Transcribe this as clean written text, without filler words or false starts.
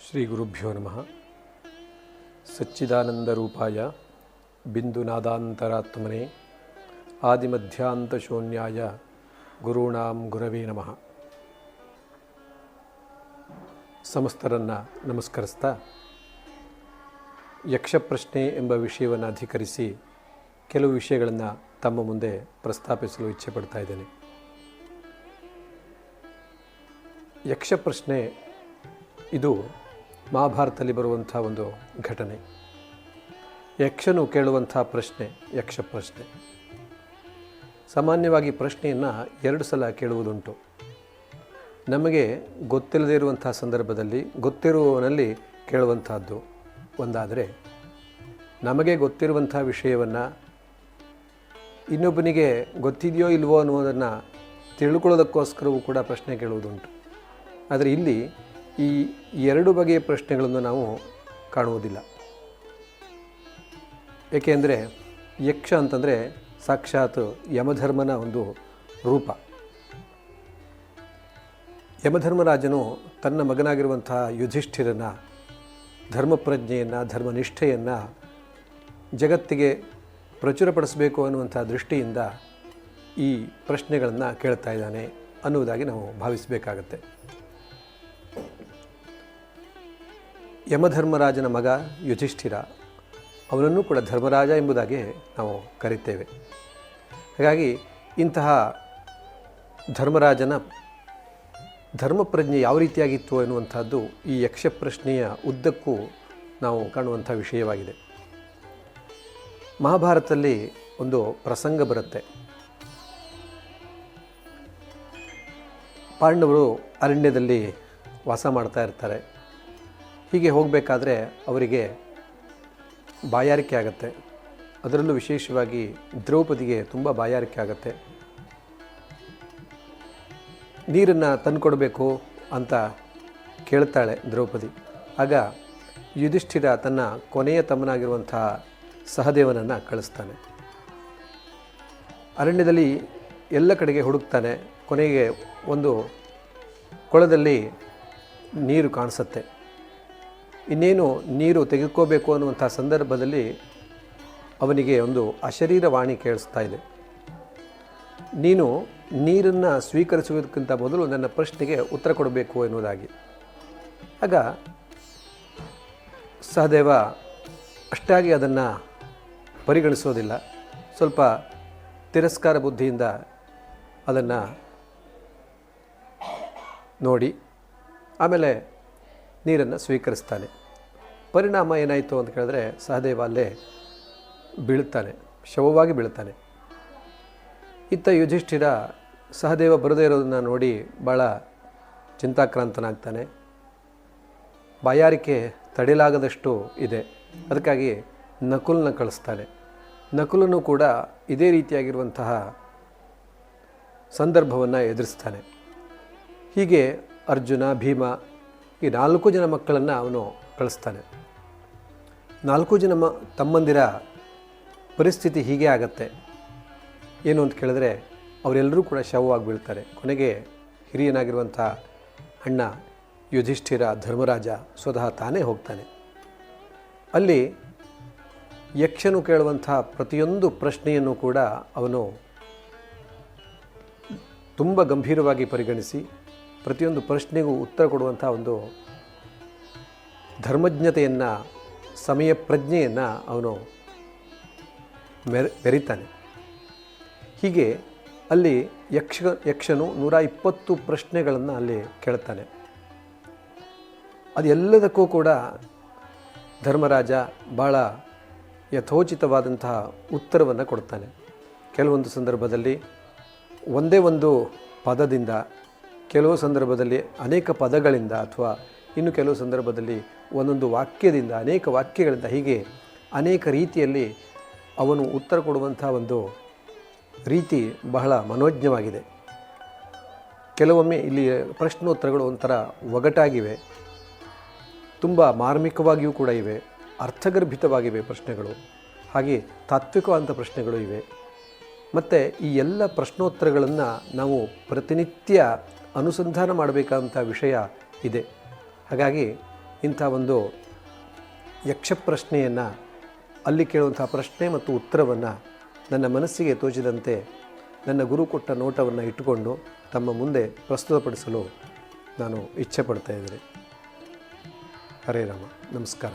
ಶ್ರೀ ಗುರುಭ್ಯೋ ನಮಃ. ಸಚ್ಚಿದಾನಂದರೂಪಾಯ ಬಿಂದುನಾದಾಂತರಾತ್ಮನೇ ಆದಿಮಧ್ಯಾಂತಶೂನ್ಯಾಯ ಗುರುಣಾಂ ಗುರವೇ ನಮಃ. ಸಮಸ್ತರನ್ನು ನಮಸ್ಕರಿಸ್ತಾ ಯಕ್ಷಪ್ರಶ್ನೆ ಎಂಬ ವಿಷಯವನ್ನು ಅಧಿಕರಿಸಿ ಕೆಲವು ವಿಷಯಗಳನ್ನು ತಮ್ಮ ಮುಂದೆ ಪ್ರಸ್ತಾಪಿಸಲು ಇಚ್ಛೆ ಪಡ್ತಾ ಇದ್ದೇನೆ. ಯಕ್ಷಪ್ರಶ್ನೆ ಇದು ಮಹಾಭಾರತದಲ್ಲಿ ಬರುವಂಥ ಒಂದು ಘಟನೆ. ಯಕ್ಷನು ಕೇಳುವಂಥ ಪ್ರಶ್ನೆ ಯಕ್ಷಪ್ರಶ್ನೆ. ಸಾಮಾನ್ಯವಾಗಿ ಪ್ರಶ್ನೆಯನ್ನು 2 ಸಲ ಕೇಳುವುದುಂಟು. ನಮಗೆ ಗೊತ್ತಿಲ್ಲದೇ ಇರುವಂಥ ಸಂದರ್ಭದಲ್ಲಿ ಗೊತ್ತಿರುವವನಲ್ಲಿ ಕೇಳುವಂಥದ್ದು ಒಂದಾದರೆ, ನಮಗೆ ಗೊತ್ತಿರುವಂಥ ವಿಷಯವನ್ನು ಇನ್ನೊಬ್ಬನಿಗೆ ಗೊತ್ತಿದೆಯೋ ಇಲ್ವೋ ಅನ್ನೋದನ್ನು ತಿಳ್ಕೊಳ್ಳೋದಕ್ಕೋಸ್ಕರವೂ ಕೂಡ ಪ್ರಶ್ನೆ ಕೇಳುವುದುಂಟು. ಆದರೆ ಇಲ್ಲಿ ಈ 2 ಬಗೆಯ ಪ್ರಶ್ನೆಗಳನ್ನು ನಾವು ಕಾಣುವುದಿಲ್ಲ. ಏಕೆಂದರೆ ಯಕ್ಷ ಅಂತಂದರೆ ಸಾಕ್ಷಾತ್ ಯಮಧರ್ಮನ ಒಂದು ರೂಪ. ಯಮಧರ್ಮರಾಜನು ತನ್ನ ಮಗನಾಗಿರುವಂಥ ಯುಧಿಷ್ಠಿರನ ಧರ್ಮಪ್ರಜ್ಞೆಯನ್ನು ಧರ್ಮನಿಷ್ಠೆಯನ್ನು ಜಗತ್ತಿಗೆ ಪ್ರಚುರಪಡಿಸಬೇಕು ಅನ್ನುವಂಥ ದೃಷ್ಟಿಯಿಂದ ಈ ಪ್ರಶ್ನೆಗಳನ್ನು ಕೇಳ್ತಾ ಇದ್ದಾನೆ ಅನ್ನುವುದಾಗಿ ನಾವು ಭಾವಿಸಬೇಕಾಗತ್ತೆ. ಯಮಧರ್ಮರಾಜನ ಮಗ ಯುಧಿಷ್ಠಿರ, ಅವನನ್ನು ಕೂಡ ಧರ್ಮರಾಜ ಎಂಬುದಾಗಿ ನಾವು ಕರೀತೇವೆ. ಹಾಗಾಗಿ ಇಂತಹ ಧರ್ಮರಾಜನ ಧರ್ಮಪ್ರಜ್ಞೆ ಯಾವ ರೀತಿಯಾಗಿತ್ತು ಎನ್ನುವಂಥದ್ದು ಈ ಯಕ್ಷಪ್ರಶ್ನೆಯ ಉದ್ದಕ್ಕೂ ನಾವು ಕಾಣುವಂಥ ವಿಷಯವಾಗಿದೆ. ಮಹಾಭಾರತದಲ್ಲಿ ಒಂದು ಪ್ರಸಂಗ ಬರುತ್ತೆ. ಪಾಂಡವರು ಅರಣ್ಯದಲ್ಲಿ ವಾಸ ಮಾಡ್ತಾ ಇರ್ತಾರೆ. ಹೀಗೆ ಹೋಗಬೇಕಾದ್ರೆ ಅವರಿಗೆ ಬಾಯಾರಿಕೆ ಆಗುತ್ತೆ. ಅದರಲ್ಲೂ ವಿಶೇಷವಾಗಿ ದ್ರೌಪದಿಗೆ ತುಂಬ ಬಾಯಾರಿಕೆ ಆಗುತ್ತೆ. ನೀರನ್ನು ತಂದುಕೊಡ್ಬೇಕು ಅಂತ ಕೇಳ್ತಾಳೆ ದ್ರೌಪದಿ. ಆಗ ಯುಧಿಷ್ಠಿರ ತನ್ನ ಕೊನೆಯ ತಮ್ಮನಾಗಿರುವಂಥ ಸಹದೇವನನ್ನು ಕಳಿಸ್ತಾನೆ. ಅರಣ್ಯದಲ್ಲಿ ಎಲ್ಲ ಕಡೆಗೆ ಹುಡುಕ್ತಾನೆ. ಕೊನೆಗೆ ಒಂದು ಕೊಳದಲ್ಲಿ ನೀರು ಕಾಣಿಸುತ್ತೆ. ಇನ್ನೇನು ನೀರು ತೆಗೆದುಕೋಬೇಕು ಅನ್ನುವಂಥ ಸಂದರ್ಭದಲ್ಲಿ ಅವನಿಗೆ ಒಂದು ಅಶರೀರವಾಣಿ ಕೇಳಿಸ್ತಾ ಇದೆ. ನೀನು ನೀರನ್ನು ಸ್ವೀಕರಿಸುವುದಕ್ಕಿಂತ ಮೊದಲು ನನ್ನ ಪ್ರಶ್ನೆಗೆ ಉತ್ತರ ಕೊಡಬೇಕು ಎನ್ನುವುದಾಗಿ. ಆಗ ಸಹದೇವ ಅಷ್ಟಾಗಿ ಅದನ್ನು ಪರಿಗಣಿಸೋದಿಲ್ಲ. ಸ್ವಲ್ಪ ತಿರಸ್ಕಾರ ಬುದ್ಧಿಯಿಂದ ಅದನ್ನು ನೋಡಿ ಆಮೇಲೆ ನೀರನ್ನು ಸ್ವೀಕರಿಸ್ತಾನೆ. ಪರಿಣಾಮ ಏನಾಯಿತು ಅಂತ ಕೇಳಿದ್ರೆ ಸಹದೇವ ಅಲ್ಲೇ ಬೀಳ್ತಾನೆ, ಶವವಾಗಿ ಬೀಳ್ತಾನೆ. ಇತ್ತ ಯುಧಿಷ್ಠಿರ ಸಹದೇವ ಬರದೇ ಇರೋದನ್ನು ನೋಡಿ ಭಾಳ ಚಿಂತಾಕ್ರಾಂತನಾಗ್ತಾನೆ. ಬಾಯಾರಿಕೆ ತಡೆಯಲಾಗದಷ್ಟು ಇದೆ. ಅದಕ್ಕಾಗಿ ನಕುಲನ ಕಳಿಸ್ತಾನೆ. ನಕುಲನು ಕೂಡ ಇದೇ ರೀತಿಯಾಗಿರುವಂತಹ ಸಂದರ್ಭವನ್ನು ಎದುರಿಸ್ತಾನೆ. ಹೀಗೆ ಅರ್ಜುನ, ಭೀಮ ಈ 4 ಜನ ಮಕ್ಕಳನ್ನು ಅವನು ಕಳಿಸ್ತಾನೆ. 4 ಜನ ತಮ್ಮಂದಿರ ಪರಿಸ್ಥಿತಿ ಹೀಗೆ ಆಗತ್ತೆ. ಏನು ಅಂತ ಕೇಳಿದ್ರೆ ಅವರೆಲ್ಲರೂ ಕೂಡ ಶವವಾಗಿ ಬೀಳ್ತಾರೆ. ಕೊನೆಗೆ ಹಿರಿಯನಾಗಿರುವಂಥ ಅಣ್ಣ ಯುಧಿಷ್ಠಿರ ಧರ್ಮರಾಜ ಸ್ವತಃ ತಾನೇ ಹೋಗ್ತಾನೆ. ಅಲ್ಲಿ ಯಕ್ಷನು ಕೇಳುವಂಥ ಪ್ರತಿಯೊಂದು ಪ್ರಶ್ನೆಯನ್ನು ಕೂಡ ಅವನು ತುಂಬ ಗಂಭೀರವಾಗಿ ಪರಿಗಣಿಸಿ ಪ್ರತಿಯೊಂದು ಪ್ರಶ್ನೆಗೂ ಉತ್ತರ ಕೊಡುವಂಥ ಒಂದು ಧರ್ಮಜ್ಞತೆಯನ್ನು, ಸಮಯ ಪ್ರಜ್ಞೆಯನ್ನು ಅವನು ಮೆರಿತಾನೆ. ಹೀಗೆ ಅಲ್ಲಿ ಯಕ್ಷನು 120 ಪ್ರಶ್ನೆಗಳನ್ನು ಅಲ್ಲಿ ಕೇಳ್ತಾನೆ. ಅದೆಲ್ಲದಕ್ಕೂ ಕೂಡ ಧರ್ಮರಾಜ ಭಾಳ ಯಥೋಚಿತವಾದಂತಹ ಉತ್ತರವನ್ನು ಕೊಡ್ತಾನೆ. ಕೆಲವೊಂದು ಸಂದರ್ಭದಲ್ಲಿ ಒಂದೇ ಒಂದು ಪದದಿಂದ, ಕೆಲವು ಸಂದರ್ಭದಲ್ಲಿ ಅನೇಕ ಪದಗಳಿಂದ, ಅಥವಾ ಇನ್ನು ಕೆಲವು ಸಂದರ್ಭದಲ್ಲಿ ಒಂದೊಂದು ವಾಕ್ಯದಿಂದ, ಅನೇಕ ವಾಕ್ಯಗಳಿಂದ, ಹೀಗೆ ಅನೇಕ ರೀತಿಯಲ್ಲಿ ಅವನು ಉತ್ತರ ಕೊಡುವಂಥ ಒಂದು ರೀತಿ ಬಹಳ ಮನೋಜ್ಞವಾಗಿದೆ. ಕೆಲವೊಮ್ಮೆ ಇಲ್ಲಿ ಪ್ರಶ್ನೋತ್ತರಗಳು ಒಂಥರ ಒಗಟಾಗಿವೆ, ತುಂಬ ಮಾರ್ಮಿಕವಾಗಿಯೂ ಕೂಡ ಇವೆ, ಅರ್ಥಗರ್ಭಿತವಾಗಿವೆ ಪ್ರಶ್ನೆಗಳು, ಹಾಗೆ ತಾತ್ವಿಕವಾದಂಥ ಪ್ರಶ್ನೆಗಳು ಇವೆ. ಮತ್ತು ಈ ಎಲ್ಲ ಪ್ರಶ್ನೋತ್ತರಗಳನ್ನು ನಾವು ಪ್ರತಿನಿತ್ಯ ಅನುಸಂಧಾನ ಮಾಡಬೇಕಾದಂಥ ವಿಷಯ ಇದೆ. ಹಾಗಾಗಿ ಇಂಥ ಒಂದು ಯಕ್ಷ ಪ್ರಶ್ನೆಯನ್ನು, ಅಲ್ಲಿ ಕೇಳುವಂಥ ಪ್ರಶ್ನೆ ಮತ್ತು ಉತ್ತರವನ್ನು ನನ್ನ ಮನಸ್ಸಿಗೆ ತೋಚಿದಂತೆ ನನ್ನ ಗುರು ಕೊಟ್ಟ ನೋಟವನ್ನು ಇಟ್ಟುಕೊಂಡು ತಮ್ಮ ಮುಂದೆ ಪ್ರಸ್ತುತಪಡಿಸಲು ನಾನು ಇಚ್ಛೆ ಪಡ್ತಾ ಇದ್ದೇನೆ. ಹರೇ ರಾಮ. ನಮಸ್ಕಾರ.